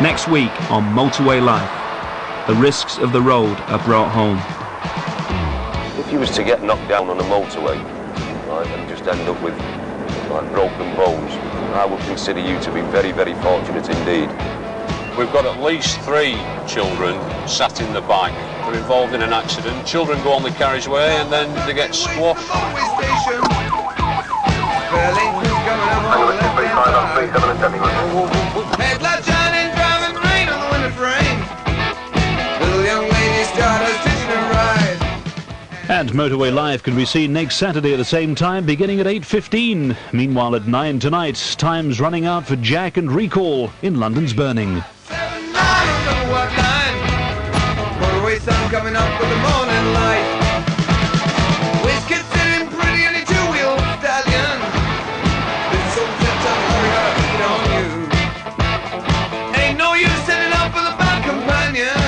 Next week on Motorway Life, the risks of the road are brought home. If you was to get knocked down on a motorway, right, and just end up with like broken bones, I would consider you to be very, very fortunate indeed. We've got at least 3 children sat in the back. They're involved in an accident. Children go on the carriageway and then they get squashed. Headlights shining, driving rain on the window frame. Little young lady started stitching a ride. And Motorway Live can be seen next Saturday at the same time, beginning at 8:15. Meanwhile, at 9 tonight, time's running out for Jack and Recall in London's Burning. 7, 9, I don't know what line. Motorway sun coming up with the morning light. Whiskey sitting pretty in a 2-wheel stallion. This old September got a beat on you. Ain't no use setting up with a bad companion.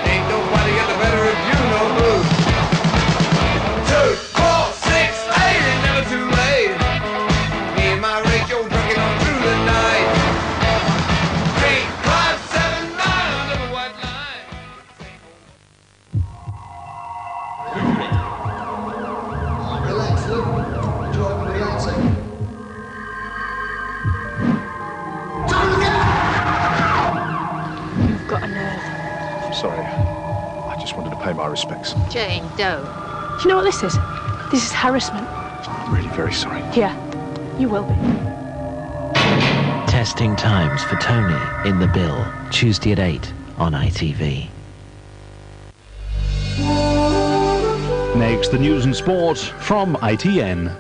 Ain't nobody got the better of you, no blue. 2, 4, 6, 8, ain't never too late. Me and my Rachel trucking on through the night. 3, 5, 7, 9, under the white line. Relax, look. Driving relaxing. You've got a nerve. I'm sorry. I just wanted to pay my respects. Jane, don't. Do you know what this is? This is harassment. I'm really very sorry. Yeah, you will be. Testing times for Tony in the Bill, Tuesday at 8 on ITV. Next, the news and sport from ITN.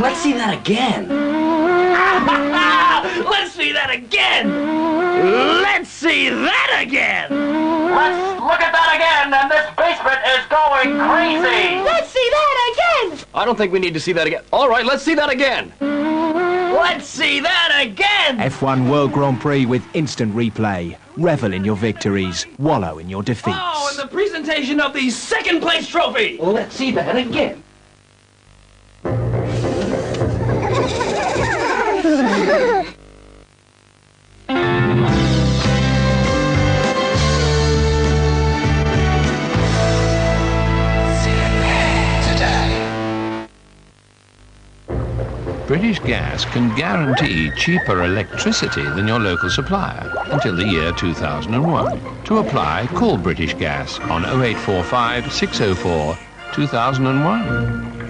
Let's see that again. Let's see that again. Let's see that again. Let's look at that again, and this basement is going crazy. Let's see that again. I don't think we need to see that again. All right, let's see that again. Let's see that again. F1 World Grand Prix with instant replay. Revel in your victories. Wallow in your defeats. Oh, and the presentation of the second place trophy. Let's see that again. British Gas can guarantee cheaper electricity than your local supplier until the year 2001. To apply, call British Gas on 0845 604 2001.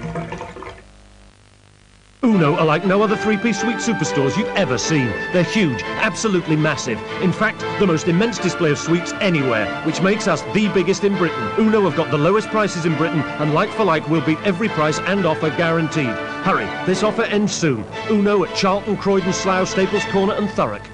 Uno are like no other three-piece sweet superstores you've ever seen. They're huge, absolutely massive. In fact, the most immense display of sweets anywhere, which makes us the biggest in Britain. Uno have got the lowest prices in Britain, and like for like, we'll beat every price and offer guaranteed. Hurry, this offer ends soon. Uno at Charlton, Croydon, Slough, Staples Corner and Thurrock.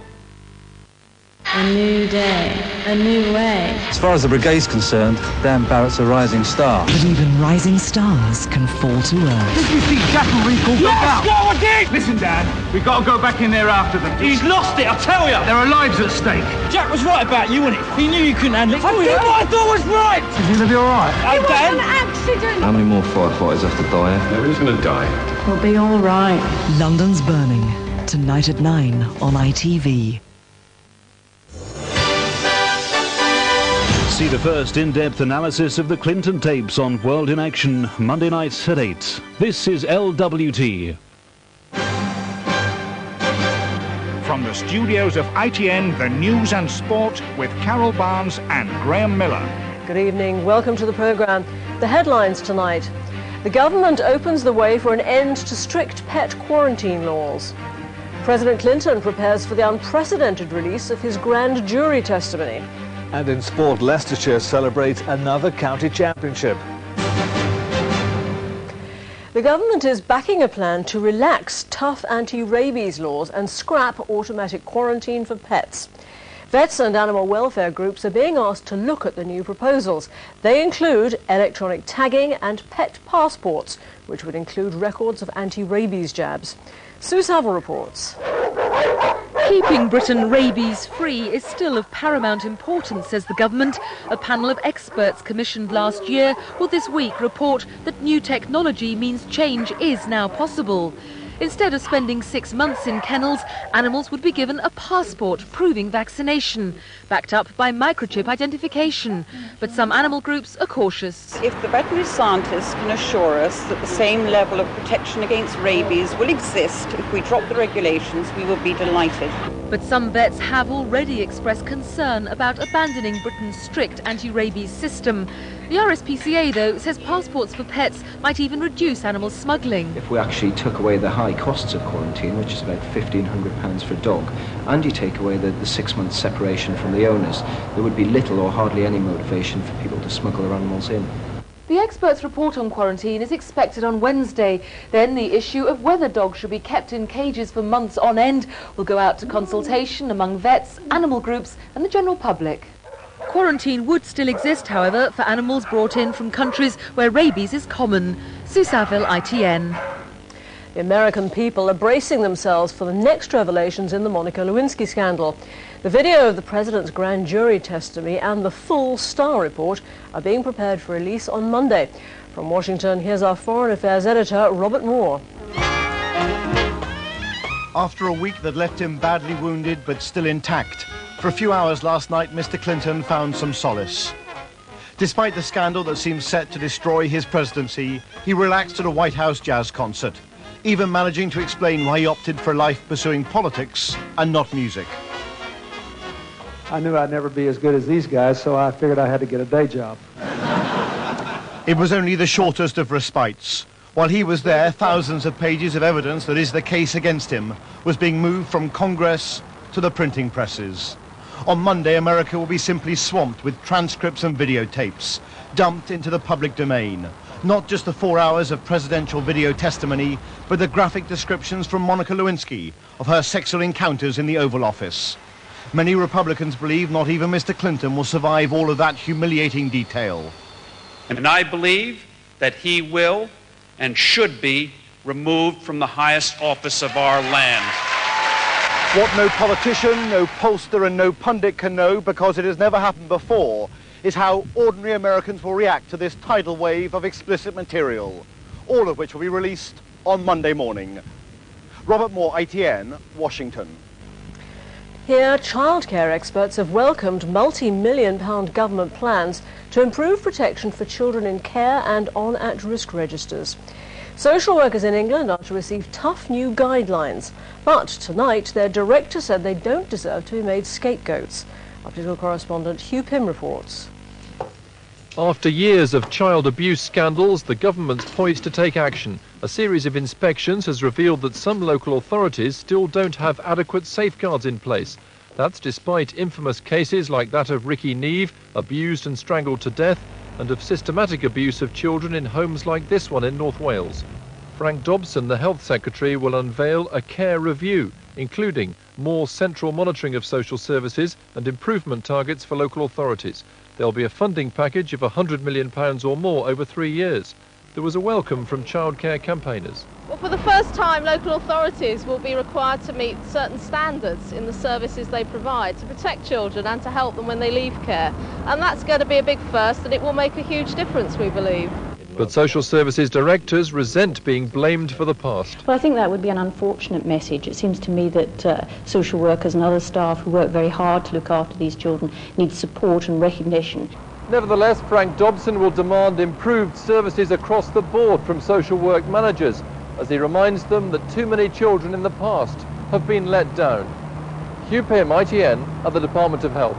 A new day, a new way. As far as the brigade's concerned, Dan Barrett's a rising star. But even rising stars can fall to earth. Did you see Jack and Recall go out? Go again! Listen, Dan, we've got to go back in there after them. He's lost it, I tell you! There are lives at stake. Jack was right about you, wasn't he? He knew you couldn't handle it. I did what I thought was right! Is he going to be all right? It was an accident! How many more firefighters have to die? Nobody's going to die. We'll be all right. London's Burning, tonight at 9 on ITV. See the first in-depth analysis of the Clinton tapes on World in Action, Monday nights at 8. This is LWT. From the studios of ITN, the news and sport with Carol Barnes and Graham Miller. Good evening. Welcome to the programme. The headlines tonight. The government opens the way for an end to strict pet quarantine laws. President Clinton prepares for the unprecedented release of his grand jury testimony. And in sport, Leicestershire celebrates another county championship. The government is backing a plan to relax tough anti-rabies laws and scrap automatic quarantine for pets. Vets and animal welfare groups are being asked to look at the new proposals. They include electronic tagging and pet passports, which would include records of anti-rabies jabs. Sue Saville reports. Keeping Britain rabies-free is still of paramount importance, says the government. A panel of experts commissioned last year will this week report that new technology means change is now possible. Instead of spending 6 months in kennels, animals would be given a passport proving vaccination, backed up by microchip identification. But some animal groups are cautious. If the veterinary scientists can assure us that the same level of protection against rabies will exist if we drop the regulations, we will be delighted. But some vets have already expressed concern about abandoning Britain's strict anti-rabies system. The RSPCA, though, says passports for pets might even reduce animal smuggling. If we actually took away the high costs of quarantine, which is about £1,500 for a dog, and you take away the 6 month separation from the owners, there would be little or hardly any motivation for people to smuggle their animals in. The experts' report on quarantine is expected on Wednesday. Then the issue of whether dogs should be kept in cages for months on end will go out to consultation among vets, animal groups and the general public. Quarantine would still exist, however, for animals brought in from countries where rabies is common. Sue Saville, ITN. The American people are bracing themselves for the next revelations in the Monica Lewinsky scandal. The video of the president's grand jury testimony and the full Star report are being prepared for release on Monday. From Washington, here's our foreign affairs editor, Robert Moore. After a week that left him badly wounded but still intact, for a few hours last night, Mr. Clinton found some solace. Despite the scandal that seems set to destroy his presidency, he relaxed at a White House jazz concert, even managing to explain why he opted for life pursuing politics and not music. I knew I'd never be as good as these guys, so I figured I had to get a day job. It was only the shortest of respites. While he was there, thousands of pages of evidence that is the case against him was being moved from Congress to the printing presses. On Monday, America will be simply swamped with transcripts and videotapes, dumped into the public domain. Not just the 4 hours of presidential video testimony, but the graphic descriptions from Monica Lewinsky of her sexual encounters in the Oval Office. Many Republicans believe not even Mr. Clinton will survive all of that humiliating detail. And I believe that he will and should be removed from the highest office of our land. What no politician, no pollster and no pundit can know, because it has never happened before, is how ordinary Americans will react to this tidal wave of explicit material, all of which will be released on Monday morning. Robert Moore, ITN, Washington. Here, childcare experts have welcomed multi-million-pound government plans to improve protection for children in care and on at-risk registers. Social workers in England are to receive tough new guidelines, but tonight their director said they don't deserve to be made scapegoats. Our political correspondent Hugh Pym reports. After years of child abuse scandals, the government's poised to take action. A series of inspections has revealed that some local authorities still don't have adequate safeguards in place. That's despite infamous cases like that of Ricky Neve, abused and strangled to death, and of systematic abuse of children in homes like this one in North Wales. Frank Dobson, the Health Secretary, will unveil a care review, including more central monitoring of social services and improvement targets for local authorities. There'll be a funding package of £100 million or more over 3 years. There was a welcome from childcare campaigners. Well, for the first time, local authorities will be required to meet certain standards in the services they provide to protect children and to help them when they leave care. And that's going to be a big first, and it will make a huge difference, we believe. But social services directors resent being blamed for the past. Well, I think that would be an unfortunate message. It seems to me that social workers and other staff who work very hard to look after these children need support and recognition. Nevertheless, Frank Dobson will demand improved services across the board from social work managers, as he reminds them that too many children in the past have been let down. Hugh Pym, ITN, at the Department of Health.